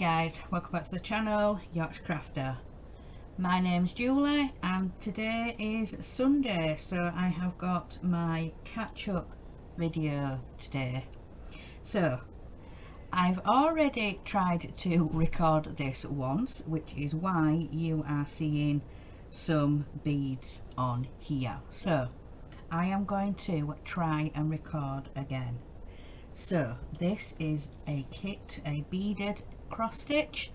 guys, welcome back to the channel, Yorkshire Crafter. My name's Julie and today is Sunday, so I have got my catch-up video today. So I've already tried to record this once, which is why you are seeing some beads on here. So I am going to try and record again. So this is a kit, a beaded cross stitch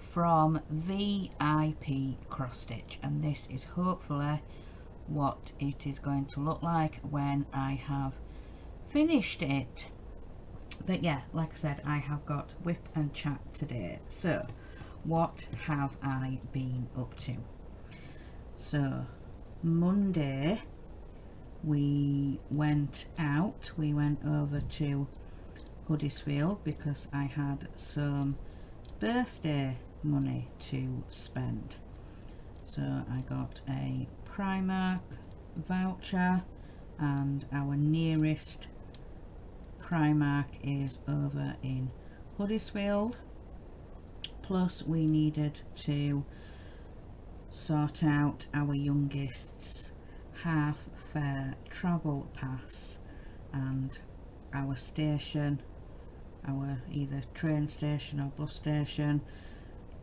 from VIP Cross Stitch, and this is hopefully what it is going to look like when I have finished it. But yeah, like I said, I have got Whip and Chat today. So what have I been up to? So Monday we went out, we went over to Huddersfield because I had some birthday money to spend. So I got a Primark voucher, and our nearest Primark is over in Huddersfield. Plus we needed to sort out our youngest's half fare travel pass, and our station, our either train station or bus station,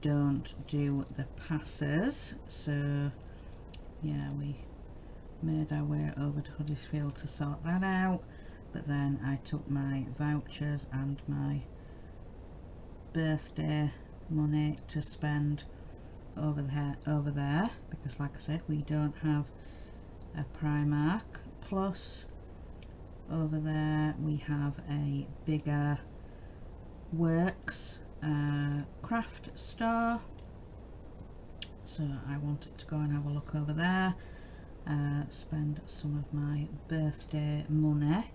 don't do the passes. So yeah, we made our way over to Huddersfield to sort that out, but then I took my vouchers and my birthday money to spend over there because, like I said, we don't have a Primark. Plus over there we have a bigger works craft store, so I wanted to go and have a look over there, spend some of my birthday money.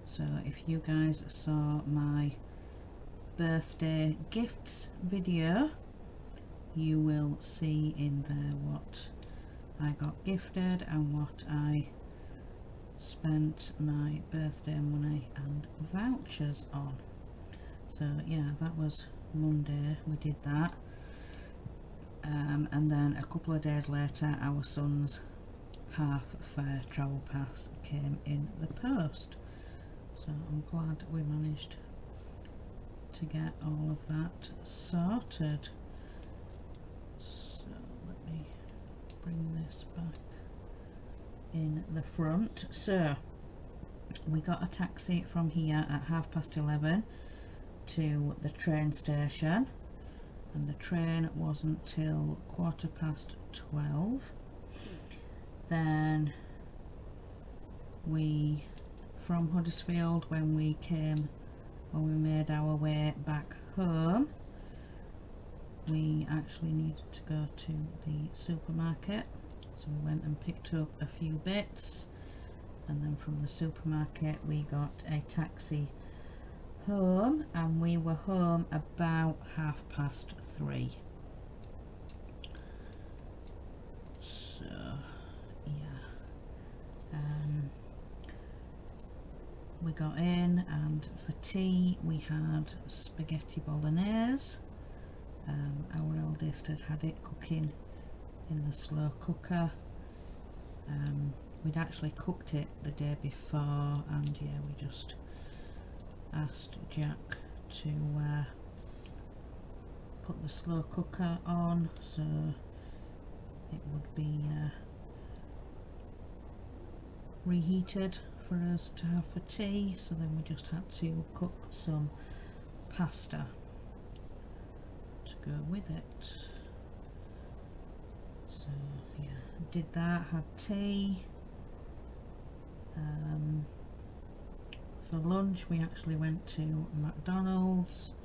So if you guys saw my birthday gifts video, you will see in there what I got gifted and what I spent my birthday money and vouchers on. So yeah, that was Monday, we did that, and then a couple of days later our son's half fare travel pass came in the post, so I'm glad we managed to get all of that sorted. So let me bring this back in the front. So we got a taxi from here at 11:30 to the train station, and the train wasn't till 12:15. Then we, from Huddersfield, when we made our way back home, we actually needed to go to the supermarket, so we went and picked up a few bits, and then from the supermarket we got a taxi home, and we were home about 3:30. So yeah, we got in, and for tea we had spaghetti bolognese. Our eldest had it cooking in the slow cooker. We'd actually cooked it the day before, and yeah, we just asked Jack to put the slow cooker on so it would be reheated for us to have for tea. So then we just had to cook some pasta to go with it. So yeah, did that, had tea. For lunch we actually went to McDonald's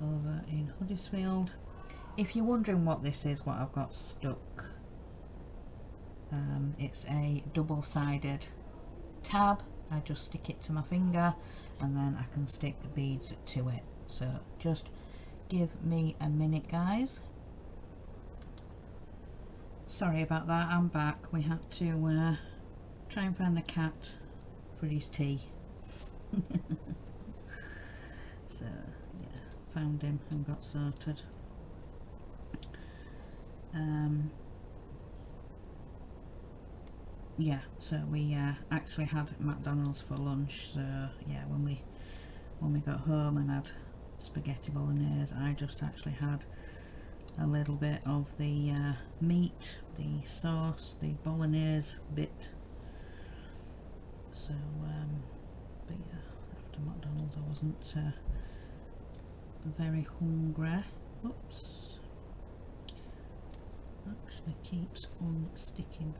over in Huddersfield. If you're wondering what this is, what I've got stuck, it's a double-sided tab. I just stick it to my finger and then I can stick the beads to it. So just give me a minute, guys. Sorry about that, I'm back. We had to try and find the cat for his tea. So yeah, found him and got sorted. Yeah, so we actually had McDonald's for lunch. So yeah, when we got home and had spaghetti bolognese, I just actually had a little bit of the meat, the sauce, the bolognese bit. So but yeah, after McDonald's I wasn't very hungry. Oops, actually keeps on sticking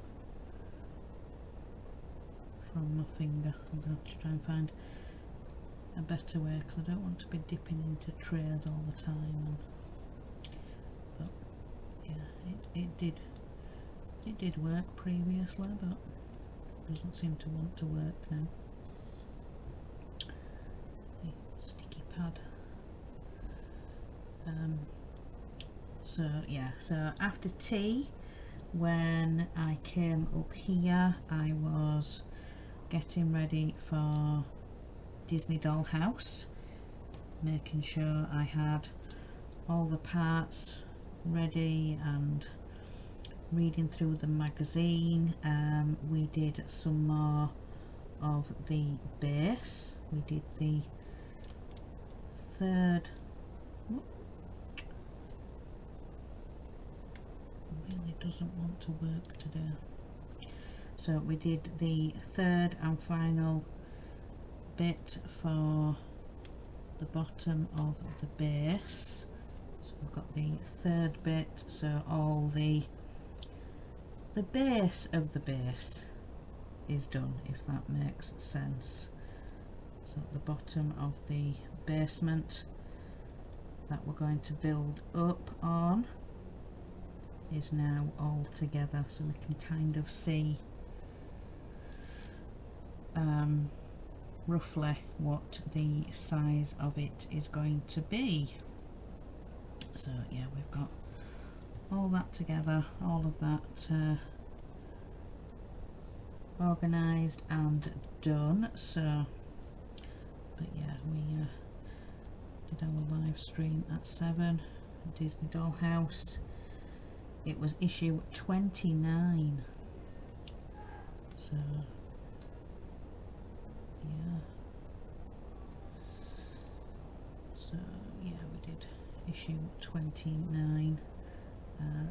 from my finger. I'm going to have to try and find a better way, because I don't want to be dipping into trays all the time. But yeah, it did work previously, but it doesn't seem to want to work now. The sticky pad. So yeah, so after tea, when I came up here, I was getting ready for Disney Dollhouse, making sure I had all the parts ready and reading through the magazine. We did some more of the base. We did the third. Really doesn't want to work today. So we did the third and final bit for the bottom of the base. So we've got the third bit, so all the base of the base is done, if that makes sense. So at the bottom of the basement that we're going to build up on is now all together, so we can kind of see roughly what the size of it is going to be. So yeah, we've got all that together, all of that organised and done. So but yeah, we did our live stream at 7, Disney Dollhouse. It was issue 29. So yeah, so yeah, we did issue 29.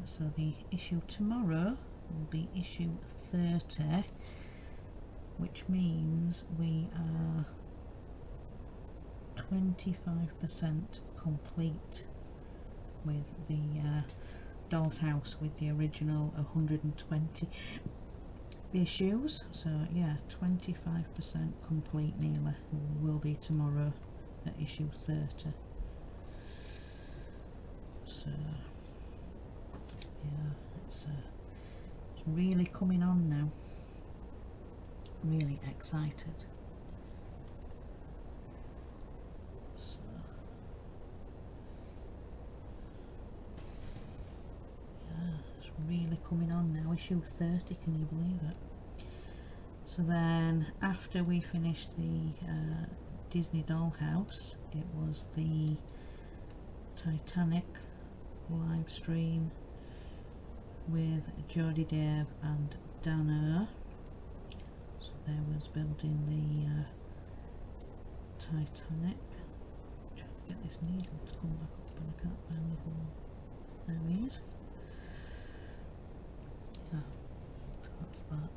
So the issue tomorrow will be issue 30, which means we are 25% complete with the Doll's House, with the original 120 issues. So yeah, 25% complete nearly will be tomorrow at issue 30. So yeah, it's really coming on now. Really excited. So yeah, it's really coming on now. Issue 30, can you believe it? So then after we finished the Disney Dollhouse, it was the Titanic live stream with Jodie Dave and Dana. So there was building the Titanic. I'm trying to get this needle to come back up and I can't find the hole. There he is. Yeah, so that's that.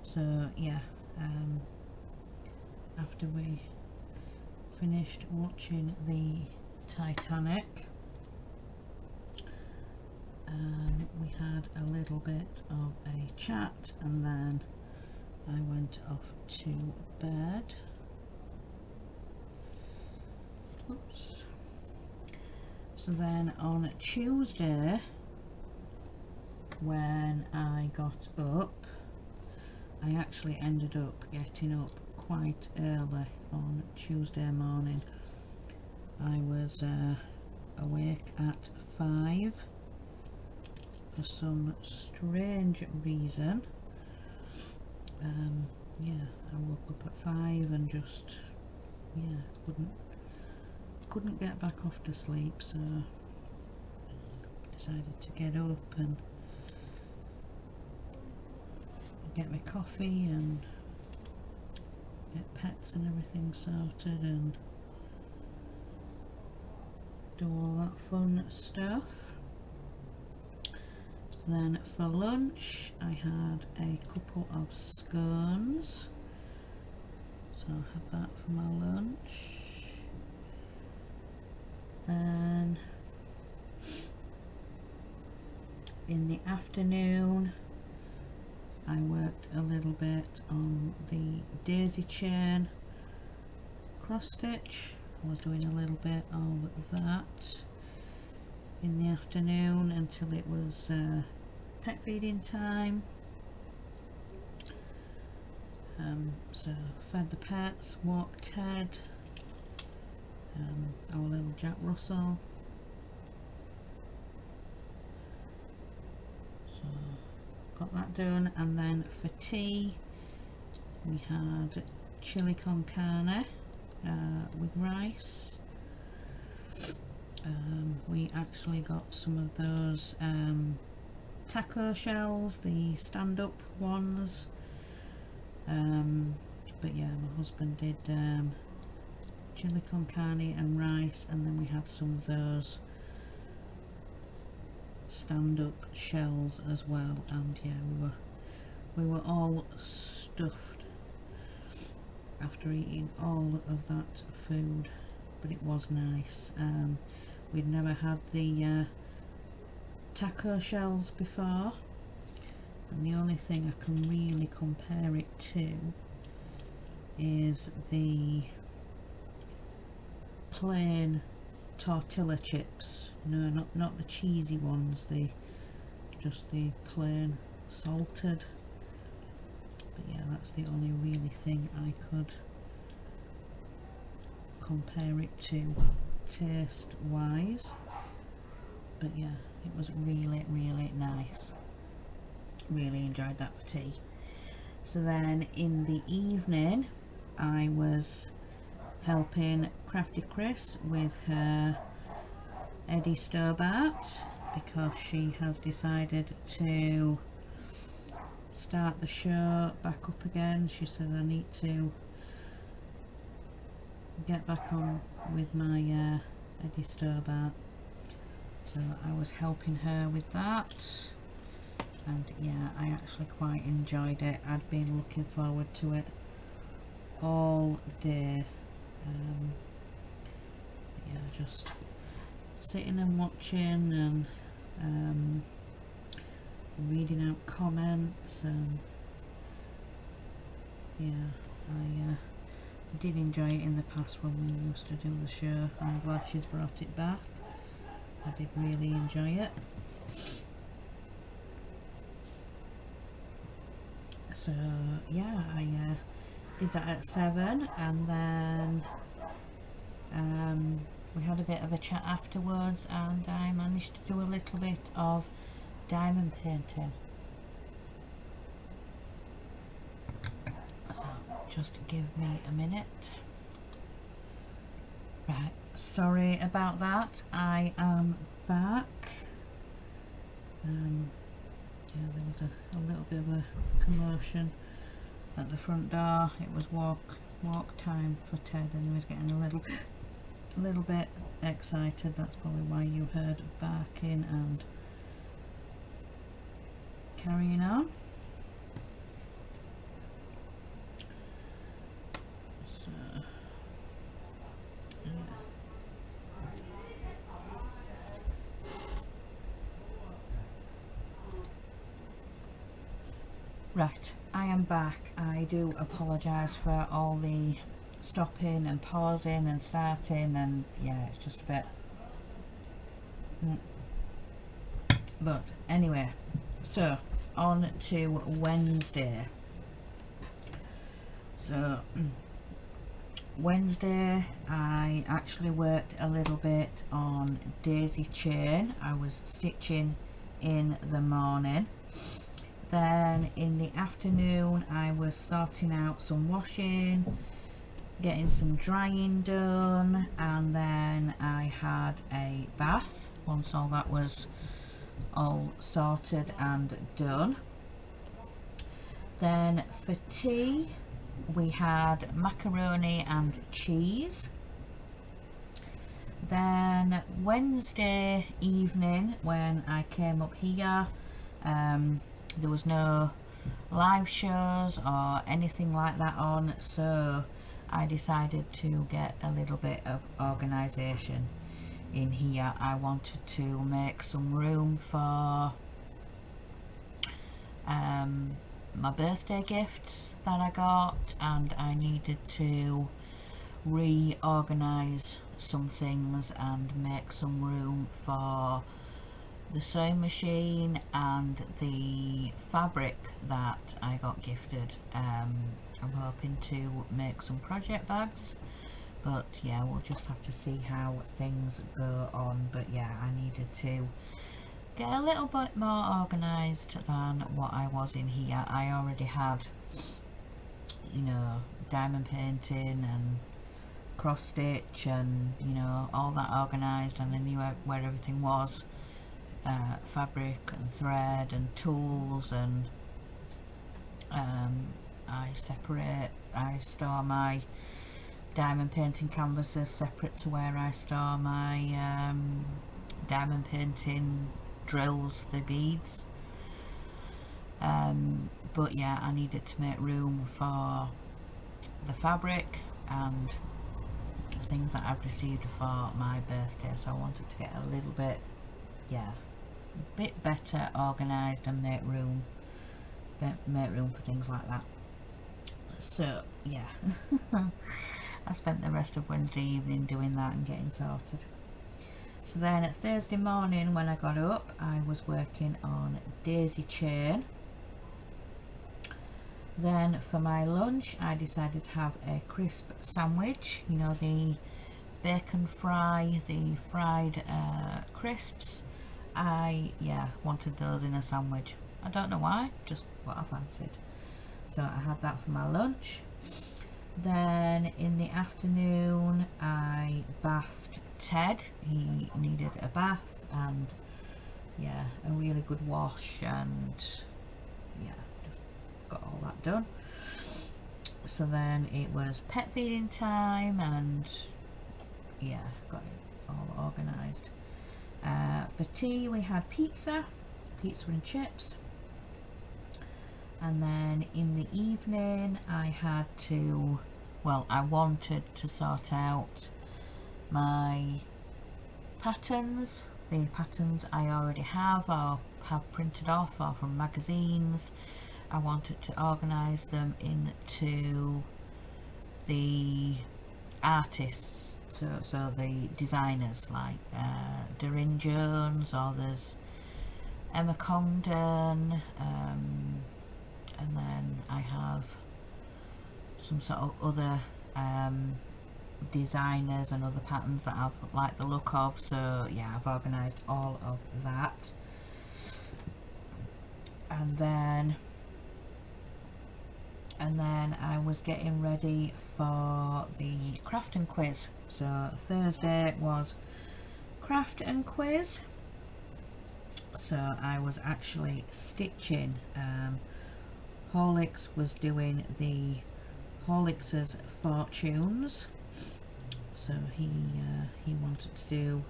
So yeah, after we finished watching the Titanic, we had a little bit of a chat, and then I went off to bed. Oops. So then on Tuesday, when I got up, I actually ended up getting up quite early on Tuesday morning. I was awake at 5 for some strange reason. Yeah, I woke up at 5 and just, yeah, couldn't get back off to sleep, so decided to get up and get my coffee and get pets and everything sorted and do all that fun stuff. Then for lunch I had a couple of scones, so I had that for my lunch. Then in the afternoon I worked a little bit on the daisy chain cross stitch. I was doing a little bit of that in the afternoon until it was pet feeding time. So fed the pets, walked Ted, our little Jack Russell. So got that done, and then for tea we had chili con carne with rice. We actually got some of those taco shells, the stand-up ones, but yeah, my husband did chili con carne and rice, and then we had some of those stand-up shells as well, and yeah, we were all stuffed after eating all of that food, but it was nice. We'd never had the taco shells before, and the only thing I can really compare it to is the plain tortilla chips. No, not the cheesy ones, just the plain salted. But yeah, that's the only really thing I could compare it to taste wise. But yeah, it was really nice. Really enjoyed that for tea. So then in the evening I was helping Crafty Chris with her Eddie Stobart, because she has decided to start the show back up again. She said, I need to get back on with my Eddie Stobart. So I was helping her with that, and yeah, I actually quite enjoyed it. I'd been looking forward to it all day. Yeah, just sitting and watching and reading out comments, and yeah, I did enjoy it in the past when we used to do the show. I'm glad she's brought it back. I did really enjoy it. So yeah, I did that at 7, and then we had a bit of a chat afterwards, and I managed to do a little bit of diamond painting. So just give me a minute. Right, sorry about that, I am back. Yeah, there was a little bit of a commotion at the front door. It was walk time for Ted, and he was getting a little bit excited. That's probably why you heard barking and carrying on. So right, I am back. I do apologise for all the stopping and pausing and starting, and yeah, it's just a bit but anyway, so on to Wednesday. So Wednesday I actually worked a little bit on daisy chain. I was stitching in the morning. Then in the afternoon I was sorting out some washing, getting some drying done, and then I had a bath once all that was all sorted and done. Then for tea we had macaroni and cheese. Then Wednesday evening when I came up here, there was no live shows or anything like that on, so I decided to get a little bit of organisation in here. I wanted to make some room for my birthday gifts that I got, and I needed to reorganise some things and make some room for the sewing machine and the fabric that I got gifted. I'm hoping to make some project bags, but yeah, we'll just have to see how things go on. But yeah, I needed to get a little bit more organised than what I was in here. I already had, you know, diamond painting and cross stitch and, you know, all that organised, and I knew where everything was, fabric and thread and tools, and I store my diamond painting canvases separate to where I store my diamond painting drills, the beads. But yeah, I needed to make room for the fabric and things that I've received for my birthday, so I wanted to get a little bit, yeah, a bit better organised and make room for things like that. So yeah, I spent the rest of Wednesday evening doing that and getting sorted. So then at Thursday morning when I got up, I was working on daisy chain. Then for my lunch I decided to have a crisp sandwich, you know, the bacon fry, the fried crisps. I wanted those in a sandwich. I don't know why, just what I fancied. So I had that for my lunch. Then in the afternoon I bathed Ted. He needed a bath and yeah, a really good wash, and yeah, just got all that done. So then it was pet feeding time, and yeah, got it all organised. For tea we had pizza and chips, and then in the evening I wanted to sort out my patterns, the patterns I already have or have printed off or from magazines. I wanted to organise them into the artists, so the designers, like Doreen Jones, or there's Emma Congdon, and then I have some sort of other designers and other patterns that I've liked the look of. So yeah, I've organised all of that. And then I was getting ready for the craft and quiz. So Thursday was craft and quiz, so I was actually stitching. Horlicks was doing the Horlicks's fortunes, so he wanted to do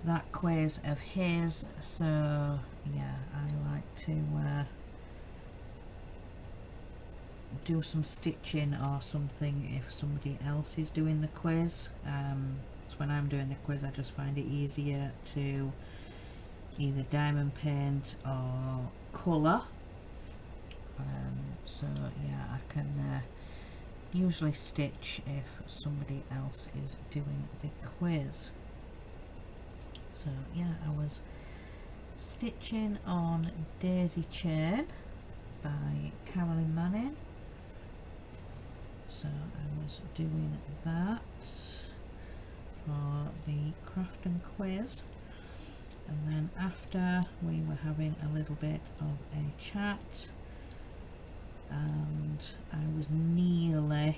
that quiz of his. So yeah, I like to do some stitching or something if somebody else is doing the quiz. So when I'm doing the quiz I just find it easier to either diamond paint or colour. So yeah, I can usually stitch if somebody else is doing the quiz. So yeah, I was stitching on Daisy Chain by Carolyn Manning. So I was doing that for the craft and quiz, and then after we were having a little bit of a chat, and I was nearly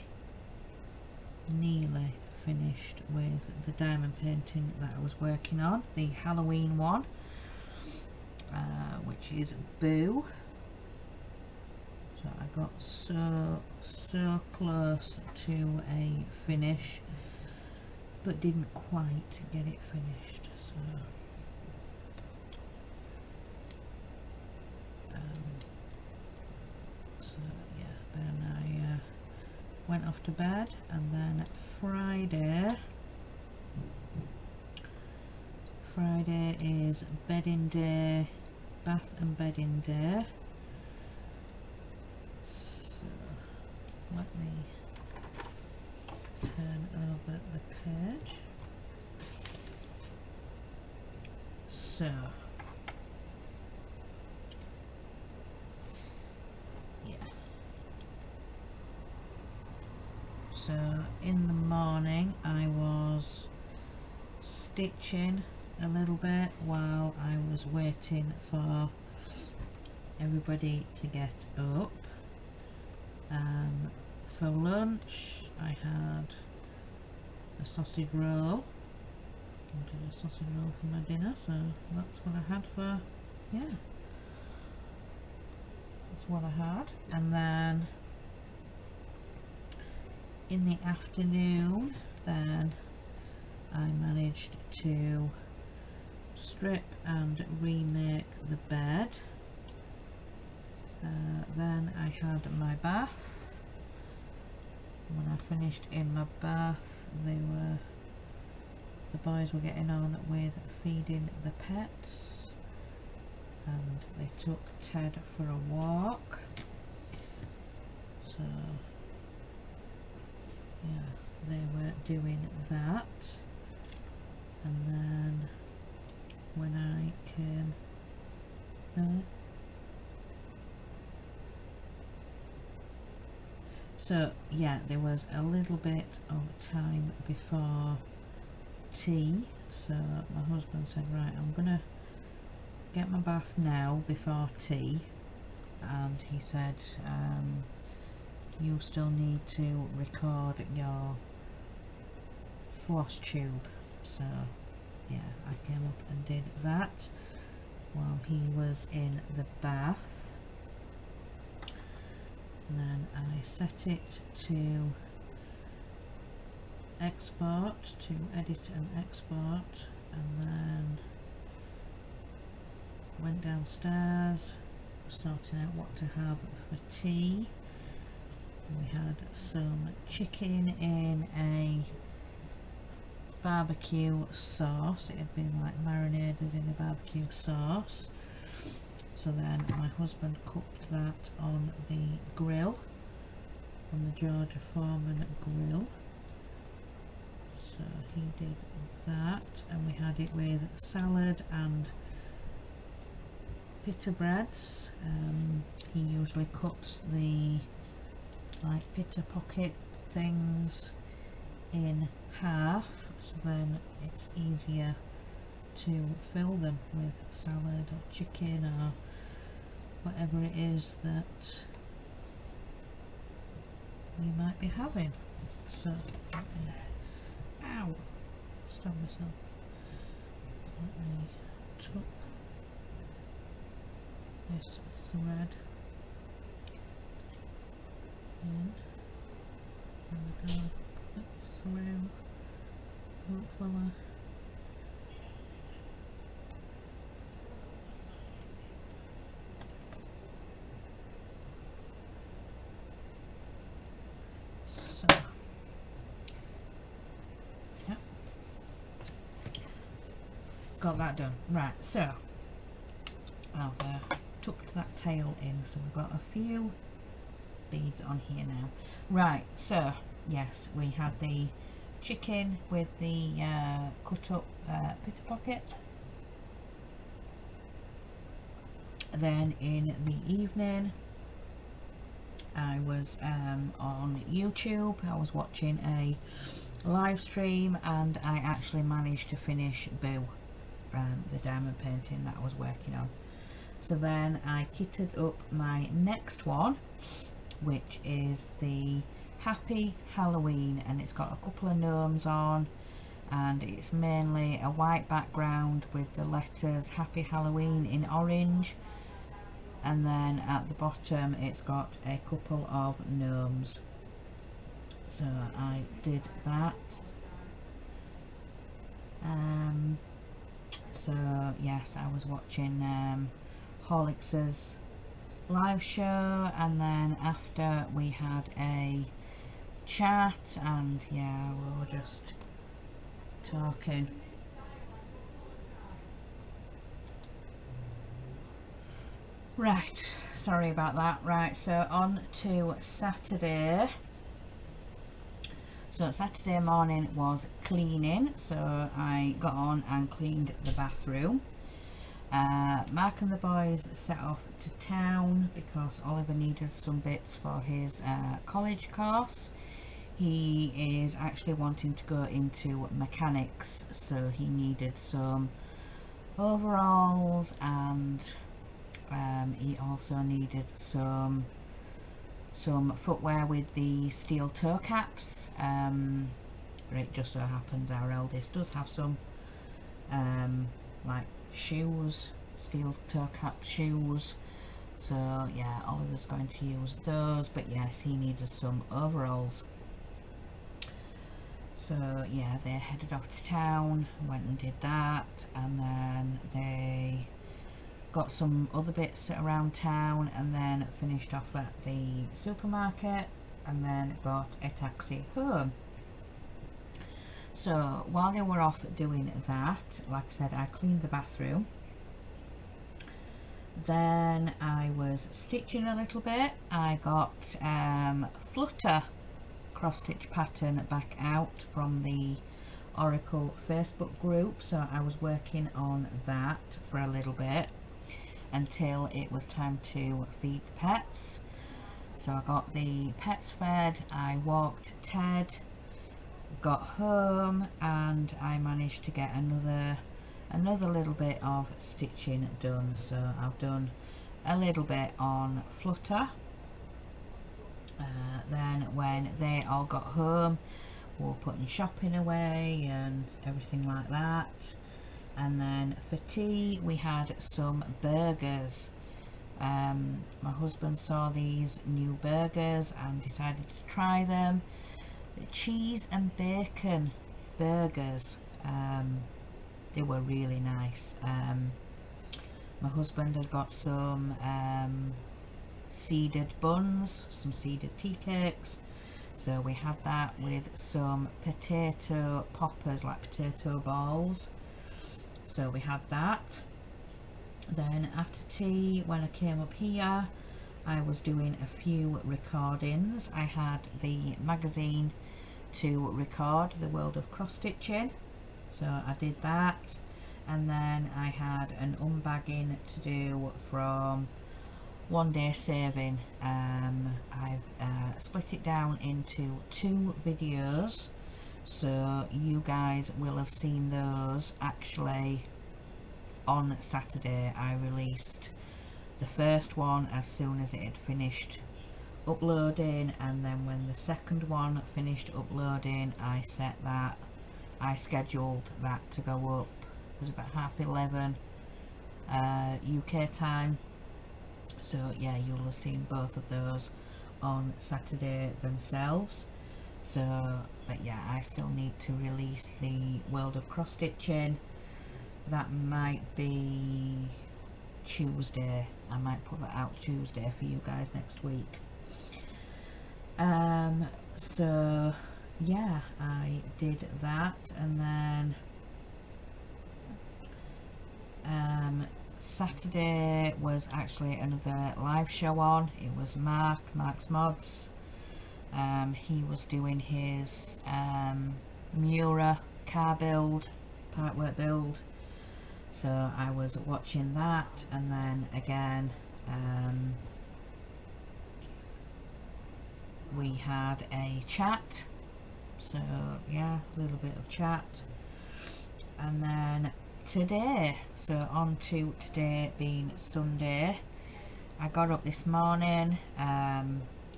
nearly finished with the diamond painting that I was working on, the Halloween one, which is Boo. So I got so close to a finish, but didn't quite get it finished. So yeah, then I went off to bed, and then Friday is bedding day, bath and bedding day. So let me turn over the page. So yeah, so in the morning I was stitching a little bit while I was waiting for everybody to get up. For lunch I had a sausage roll. I did a sausage roll for my dinner, so that's what I had for, yeah, that's what I had. And then in the afternoon, then I managed to strip and remake the bed. Then I had my bath. When I finished in my bath, the boys were getting on with feeding the pets, and they took Ted for a walk. So yeah, they were doing that. And then when I came, so yeah, there was a little bit of time before tea, so my husband said, right, I'm gonna get my bath now before tea, and he said, you still need to record your floss tube. So yeah, I came up and did that while he was in the bath. And then I set it to export, to edit and export, and then went downstairs sorting out what to have for tea. We had some chicken in a barbecue sauce. It had been like marinated in a barbecue sauce. So then my husband cooked that on the grill, on the Georgia Foreman grill. So he did that, and we had it with salad and pita breads. He usually cuts the like pita pocket things in half, so then it's easier to fill them with salad or chicken or whatever it is that we might be having. So, ow, stabbed myself. Let me tuck this thread in, and we're going to put it through, hopefully. So, yeah, got that done. Right, so I've tucked that tail in, so we've got a few beads on here now. Right, so yes, we had the chicken with the cut up pita pocket. Then in the evening I was on YouTube. I was watching a live stream, and I actually managed to finish Boo, the diamond painting that I was working on. So then I kitted up my next one, which is the Happy Halloween, and it's got a couple of gnomes on, and it's mainly a white background with the letters Happy Halloween in orange, and then at the bottom it's got a couple of gnomes. So I did that. So yes, I was watching Horlicks's live show, and then after we had a chat, and yeah, we were just talking. Right, sorry about that. Right, so on to Saturday. So Saturday morning was cleaning, so I got on and cleaned the bathroom. Mark and the boys set off to town because Oliver needed some bits for his college course. He is actually wanting to go into mechanics, so he needed some overalls, and he also needed some footwear with the steel toe caps. But it just so happens our eldest does have some like shoes, steel toe cap shoes, so yeah, Oliver's going to use those. But yes, he needed some overalls, so yeah, they headed off to town, went and did that, and then they got some other bits around town, and then finished off at the supermarket, and then got a taxi home. So while they were off doing that, like I said, I cleaned the bathroom. Then I was stitching a little bit. I got flutter cross stitch pattern back out from the Oracle Facebook group, so I was working on that for a little bit until it was time to feed the pets. So I got the pets fed, I walked Ted, got home, and I managed to get another little bit of stitching done. So I've done a little bit on flutter. Then when they all got home, we were putting shopping away and everything like that. And then for tea we had some burgers. My husband saw these new burgers and decided to try them. The cheese and bacon burgers, they were really nice. My husband had got some seeded buns, some seeded tea cakes, so we had that with some potato poppers, like potato balls. So we had that. Then after tea, when I came up here, I was doing a few recordings. I had the magazine to record, The World of Cross Stitching, so I did that. And then I had an unbagging to do from One Day Saving. I've split it down into 2 videos, so you guys will have seen those. Actually, on Saturday I released the first one as soon as it had finished uploading, and then when the second one finished uploading, I scheduled that to go up. It was about 11:30 UK time. So yeah, you'll have seen both of those on Saturday themselves. So, but yeah, I still need to release the World of Cross Stitching. That might be Tuesday. I might put that out Tuesday for you guys next week. So yeah, I did that, and then Saturday was actually another live show on. It was Mark's Mods. He was doing his Miura car build, partwork build, so I was watching that. And then again, we had a chat, so yeah, a little bit of chat. And then today, so on to today being Sunday, I got up this morning,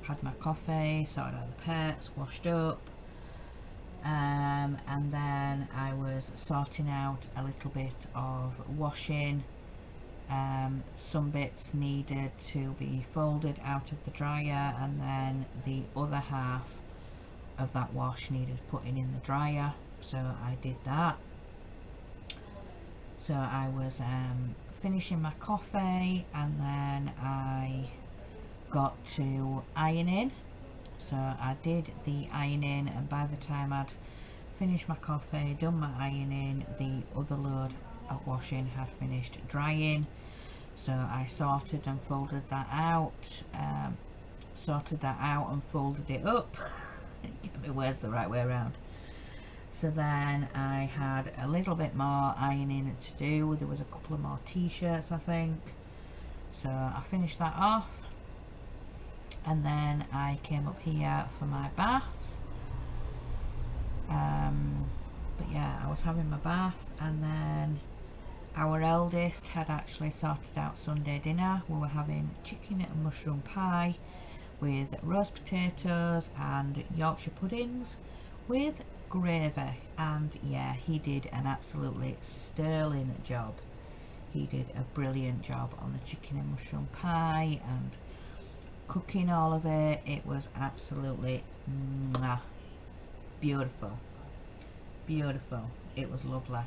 had my coffee, sorted out the pets, washed up, and then I was sorting out a little bit of washing. Some bits needed to be folded out of the dryer, and then the other half of that wash needed putting in the dryer, so I did that. So I was finishing my coffee, and then I got to ironing. So I did the ironing, and by the time I'd finished my coffee, done my ironing, the other load of washing had finished drying. So I sorted and folded that out, and folded it up. Get my words the right way around. So then I had a little bit more ironing to do. There was a couple of more t-shirts, I think. So I finished that off, and then I came up here for my bath. But yeah, I was having my bath, and then our eldest had actually sorted out Sunday dinner. We were having chicken and mushroom pie with roast potatoes and Yorkshire puddings with gravy, and yeah, he did an absolutely sterling job. He did a brilliant job on the chicken and mushroom pie and cooking all of it. It was absolutely beautiful. It was lovely.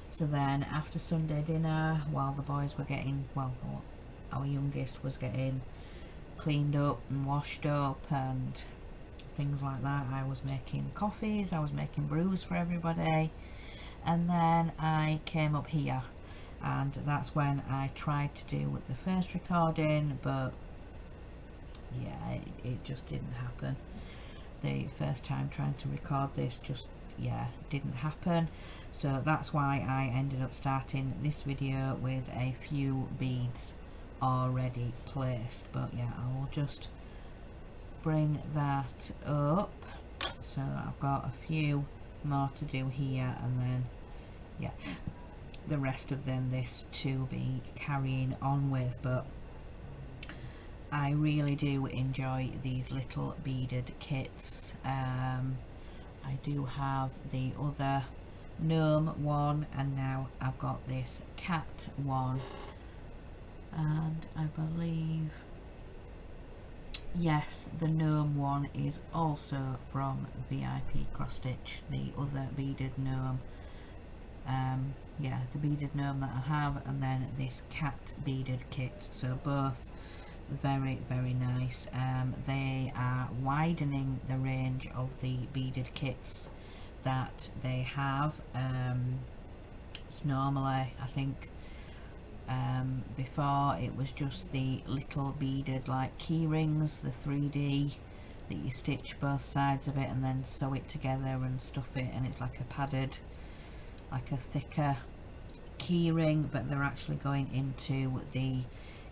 So then after Sunday dinner, while the boys were getting, well, our youngest was getting cleaned up and washed up and things like that, I was making coffees, I was making brews for everybody, and then I came up here, and that's when I tried to do the first recording, but yeah, it just didn't happen. The first time trying to record this just, yeah, didn't happen. So that's why I ended up starting this video with a few beads already placed. But yeah, I will just bring that up. So I've got a few more to do here, and then yeah, the rest of them this to be carrying on with. But I really do enjoy these little beaded kits. I do have the other gnome one, and now I've got this cat one, and I believe, yes, the gnome one is also from VIP Cross Stitch, the other beaded gnome. Yeah, the beaded gnome that I have, and then this cat beaded kit. So both very, very nice. They are widening the range of the beaded kits that they have. It's normally, I think, before it was just the little beaded like key rings, the 3D that you stitch both sides of it and then sew it together and stuff it, and it's like a padded, like a thicker key ring, but they're actually going into the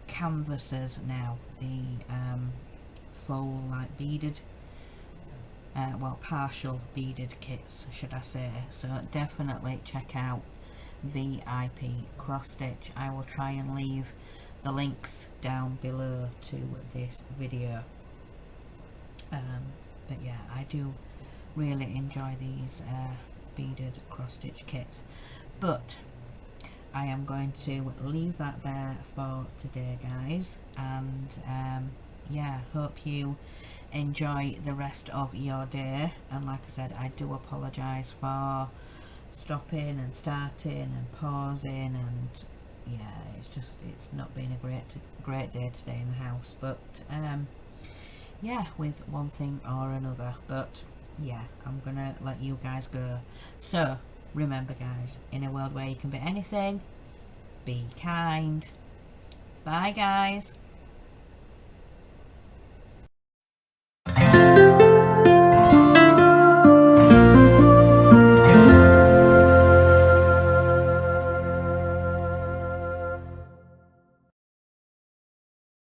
canvases now, the full like beaded, well, partial beaded kits, should I say. So definitely check out VIP Cross Stitch. I will try and leave the links down below to this video. But yeah, I do really enjoy these beaded cross stitch kits. But I am going to leave that there for today, guys, and yeah, hope you enjoy the rest of your day. And like I said, I do apologise for stopping and starting and pausing, and yeah, it's not been a great day today in the house, but yeah, with one thing or another. But yeah, I'm gonna let you guys go. So remember, guys, in a world where you can be anything, be kind. Bye, guys.